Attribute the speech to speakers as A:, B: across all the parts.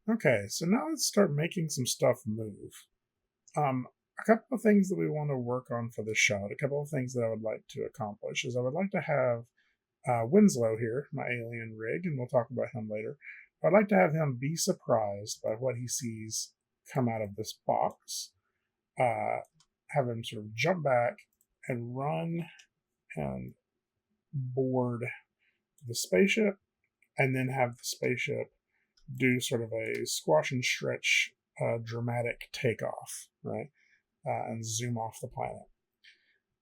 A: Okay, so now let's start making some stuff move. A couple of things that we want to work on for this shot, a couple of things that I would like to accomplish is I would like to have Winslow here, my alien rig, and we'll talk about him later. I'd like to have him be surprised by what he sees come out of this box. Have him sort of jump back and run and board the spaceship, and then have the spaceship do sort of a squash and stretch dramatic takeoff, right? And zoom off the planet.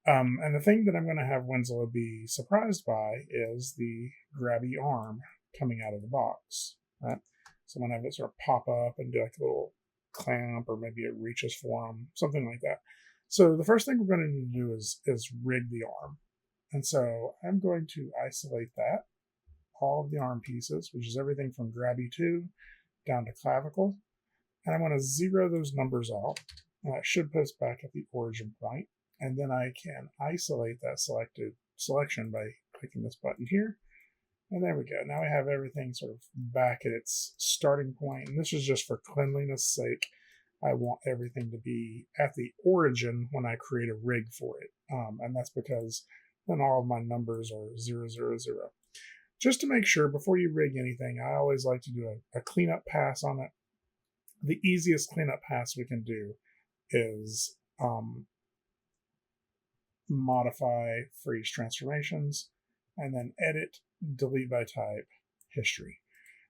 A: And the thing that I'm going to have Winslow be surprised by is the grabby arm coming out of the box, right? So I'm going to have it sort of pop up and do like a little clamp, or maybe it reaches for him, something like that. So the first thing we're going to need to do is rig the arm. And so I'm going to isolate that, all of the arm pieces, which is everything from grabby 2 down to clavicle. And I'm going to zero those numbers out. And that should put us back at the origin point. And then I can isolate that selection by clicking this button here. And there we go. Now we have everything sort of back at its starting point. And this is just for cleanliness sake. I want everything to be at the origin when I create a rig for it. And that's because then all of my numbers are 0, 0, 0. Just to make sure, before you rig anything, I always like to do a cleanup pass on it. The easiest cleanup pass we can do is modify freeze transformations, and then edit, delete by type, history.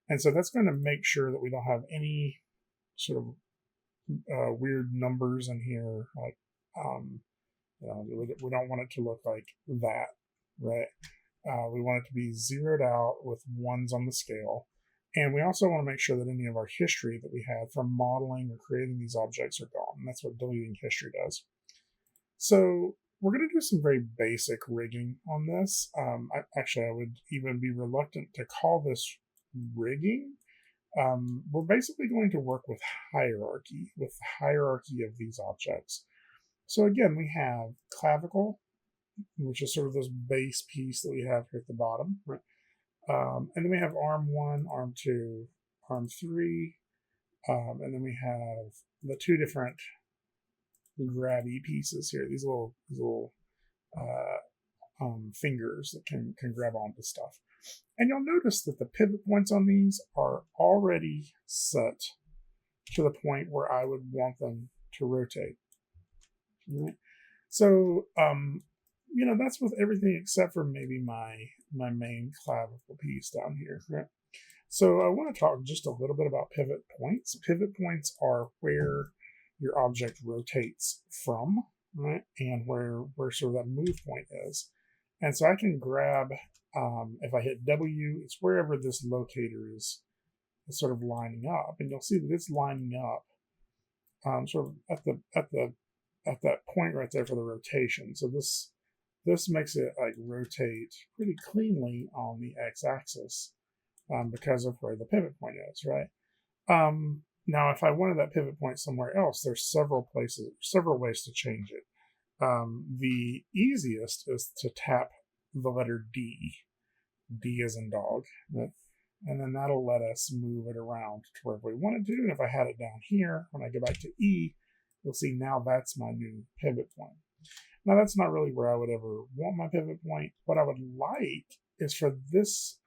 A: And so that's going to make sure that we don't have any sort of weird numbers in here. Like, we don't want it to look like that, right? We want it to be zeroed out with ones on the scale. And we also want to make sure that any of our history that we had from modeling or creating these objects are gone. And that's what deleting history does. So we're going to do some very basic rigging on this. I would even be reluctant to call this rigging. We're basically going to work with the hierarchy of these objects. So again, we have clavicle, which is sort of this base piece that we have here at the bottom, right? And then we have arm 1, arm 2, arm 3, and then we have the two different grabby pieces here, these little fingers that can grab onto stuff. And you'll notice that the pivot points on these are already set to the point where I would want them to rotate. Right? So, that's with everything except for maybe my main clavicle piece down here. Right? So I want to talk just a little bit about pivot points. Pivot points are where your object rotates from, right? And where sort of that move point is. And so I can grab, if I hit W, it's wherever this locator is sort of lining up. And you'll see that it's lining up sort of at that point right there for the rotation. So this makes it like rotate pretty cleanly on the x-axis because of where the pivot point is, right? Now, if I wanted that pivot point somewhere else, there's several ways to change it. The easiest is to tap the letter D. D as in dog. Right? And then that'll let us move it around to wherever we want it to. And if I had it down here, when I go back to E, you'll see now that's my new pivot point. Now, that's not really where I would ever want my pivot point. What I would like is for this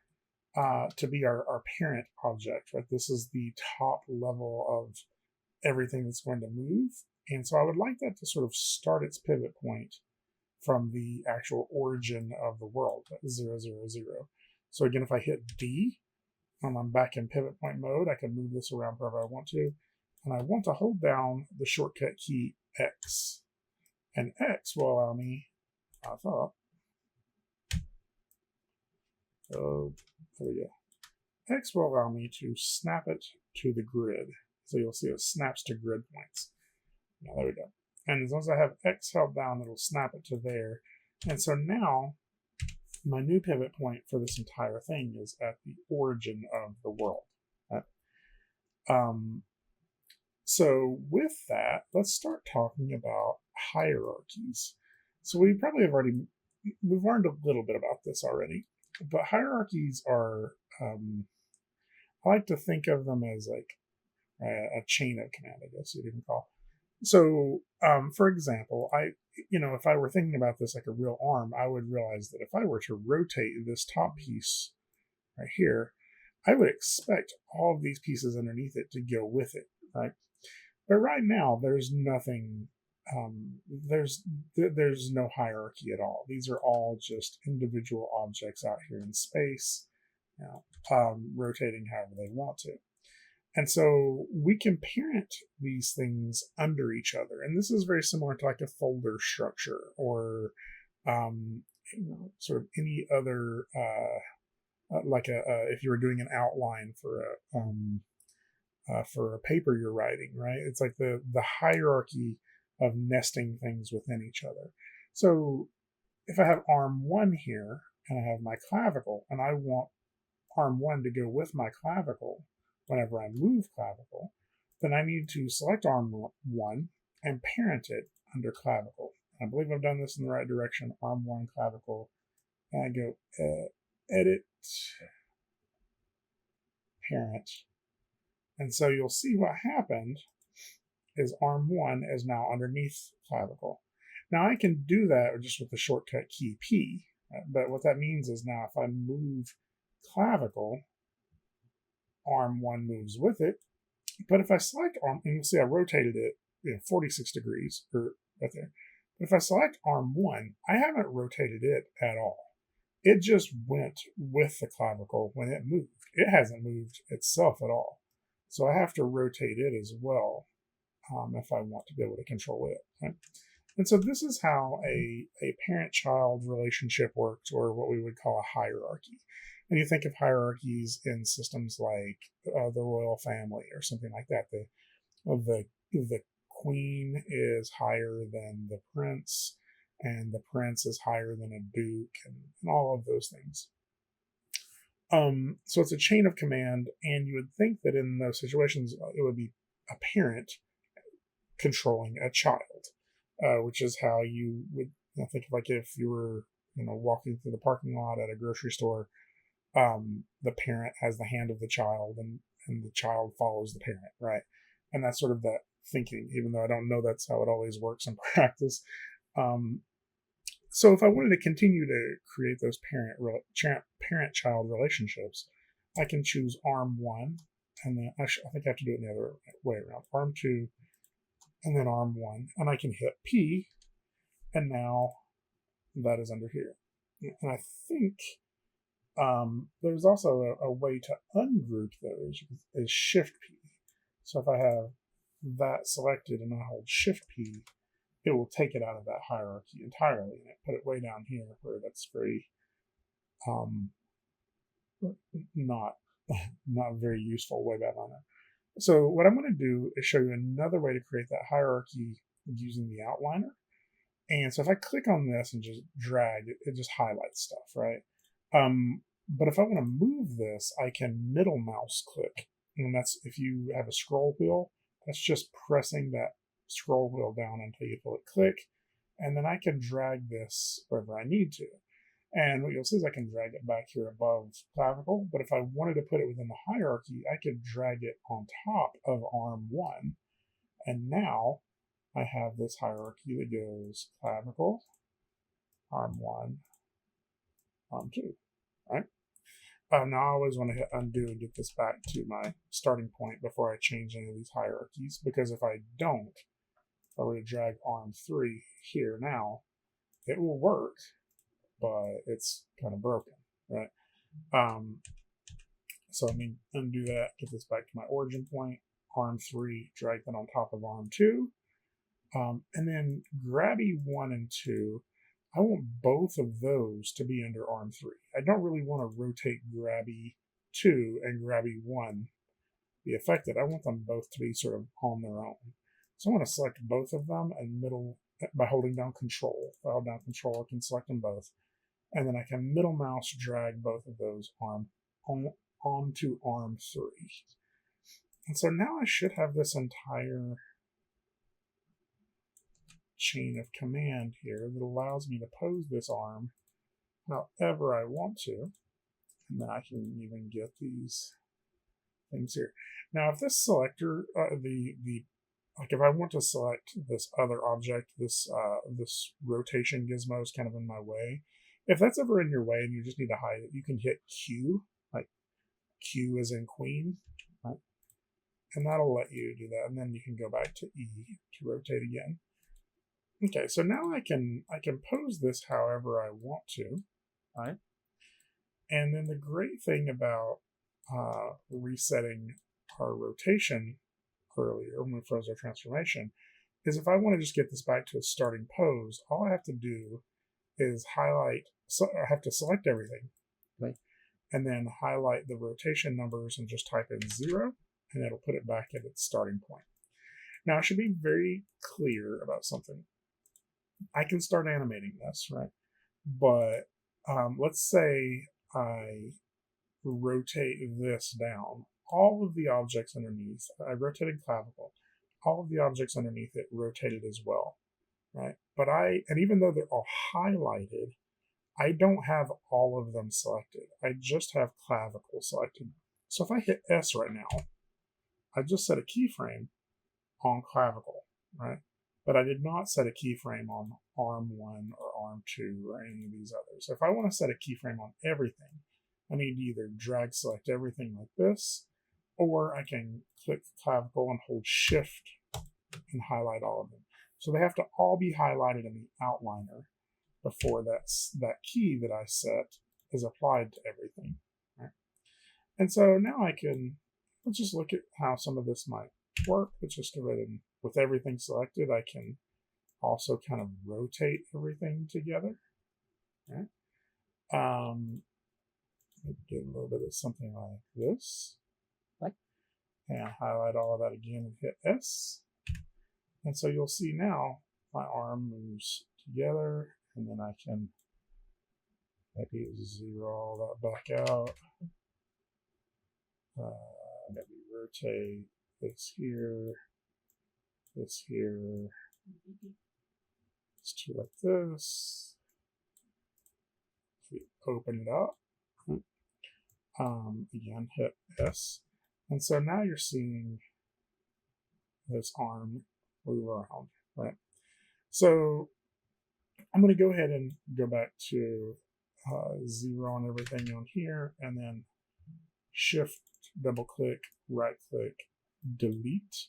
A: to be our parent object, right? This is the top level of everything that's going to move. And so I would like that to sort of start its pivot point from the actual origin of the world, 0, 0, 0. So again, if I hit D, when I'm back in pivot point mode, I can move this around wherever I want to. And I want to hold down the shortcut key X. And X will allow me, there we go. X will allow me to snap it to the grid. So you'll see it snaps to grid points. Now, there we go. And as long as I have X held down, it'll snap it to there. And so now, my new pivot point for this entire thing is at the origin of the world. So with that, let's start talking about hierarchies. So we've learned a little bit about this already, but hierarchies are, I like to think of them as like a chain of command, I guess you'd even call. So, for example, if I were thinking about this like a real arm, I would realize that if I were to rotate this top piece right here, I would expect all of these pieces underneath it to go with it, right? But right now, there's nothing. There's no hierarchy at all. These are all just individual objects out here in space, rotating however they want to. And so we can parent these things under each other. And this is very similar to like a folder structure or sort of any other, if you were doing an outline for a paper you're writing, right? It's like the hierarchy of nesting things within each other. So if I have arm 1 here and I have my clavicle and I want arm 1 to go with my clavicle whenever I move clavicle, then I need to select arm 1 and parent it under clavicle. I believe I've done this in the right direction. Arm 1 clavicle, and I go edit, parent. And so you'll see what happened is arm 1 is now underneath clavicle. Now I can do that just with the shortcut key P, but what that means is now if I move clavicle, arm 1 moves with it. But if I select arm, and you'll see I rotated it 46 degrees, or right there. But if I select arm 1, I haven't rotated it at all. It just went with the clavicle when it moved. It hasn't moved itself at all. So I have to rotate it as well if I want to be able to control it. Right? And so this is how a parent-child relationship works, or what we would call a hierarchy. And you think of hierarchies in systems like the royal family or something like that. The queen is higher than the prince, and the prince is higher than a duke, and all of those things. So it's a chain of command, and you would think that in those situations it would be a parent controlling a child, which is how you would think of like if you were walking through the parking lot at a grocery store. The parent has the hand of the child, and the child follows the parent, right? And that's sort of that thinking, even though I don't know that's how it always works in practice. So if I wanted to continue to create those parent-child relationships, I can choose arm 1, and then I think I have to do it the other way around. Arm 2, and then arm 1, and I can hit P, and now that is under here. And I think there's also a way to ungroup those is Shift P. So if I have that selected and I hold Shift P, it will take it out of that hierarchy entirely and put it way down here where that's very not very useful way back on there. So what I'm going to do is show you another way to create that hierarchy using the outliner. And so if I click on this and just drag, it just highlights stuff, right? But if I want to move this, I can middle mouse click. And that's if you have a scroll wheel, that's just pressing that scroll wheel down until you feel it click. And then I can drag this wherever I need to. And what you'll see is I can drag it back here above clavicle. But if I wanted to put it within the hierarchy, I could drag it on top of arm 1. And now I have this hierarchy that goes clavicle, arm 1, arm 2, right? Now I always want to hit undo and get this back to my starting point before I change any of these hierarchies, because if I don't, if I were to drag arm 3 here now, it will work, but it's kind of broken, right? So let me undo that, get this back to my origin point, arm 3, drag that on top of arm 2, and then grabby 1 and 2, I want both of those to be under arm 3. I don't really want to rotate grabby 2 and grabby 1 be affected. I want them both to be sort of on their own. So I want to select both of them and middle by holding down control. If I hold down control, I can select them both. And then I can middle mouse drag both of those onto arm 3. And so now I should have this entire chain of command here that allows me to pose this arm however I want to. And then I can even get these things here. Now, if this selector, like if I want to select this other object, this rotation gizmo is kind of in my way. If that's ever in your way and you just need to hide it, you can hit Q, like Q as in Queen, right? And that'll let you do that. And then you can go back to E to rotate again. Okay, so now I can pose this however I want to, right? And then the great thing about resetting our rotation earlier when we froze our transformation is if I want to just get this back to a starting pose, all I have to do is highlight, so I have to select everything, right? And then highlight the rotation numbers and just type in 0, and it'll put it back at its starting point. Now I should be very clear about something. I can start animating this, right? But let's say I rotate this down. All of the objects underneath, I rotated clavicle, all of the objects underneath it rotated as well, right? But and even though they're all highlighted, I don't have all of them selected. I just have clavicle selected. So if I hit S right now, I just set a keyframe on clavicle, right? But I did not set a keyframe on arm 1 or arm 2 or any of these others. If I want to set a keyframe on everything, I need to either drag select everything like this, or I can click clavicle and hold shift and highlight all of them. So they have to all be highlighted in the outliner before that key that I set is applied to everything. Right? And so now let's just look at how some of this might work. Let's just go ahead and, with everything selected, I can also kind of rotate everything together. Right? Get a little bit of something like this. Right? And highlight all of that again and hit S. And so you'll see now my arm moves together, and then I can maybe zero all that back out. Maybe rotate this here, this here, let's do like this. We open it up. Again, hit S. And so now you're seeing this arm move around, right? So I'm going to go ahead and go back to 0 on everything on here, and then shift, double click, right click, delete.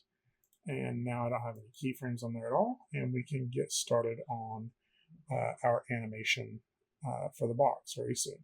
A: And now I don't have any keyframes on there at all, and we can get started on our animation for the box very soon.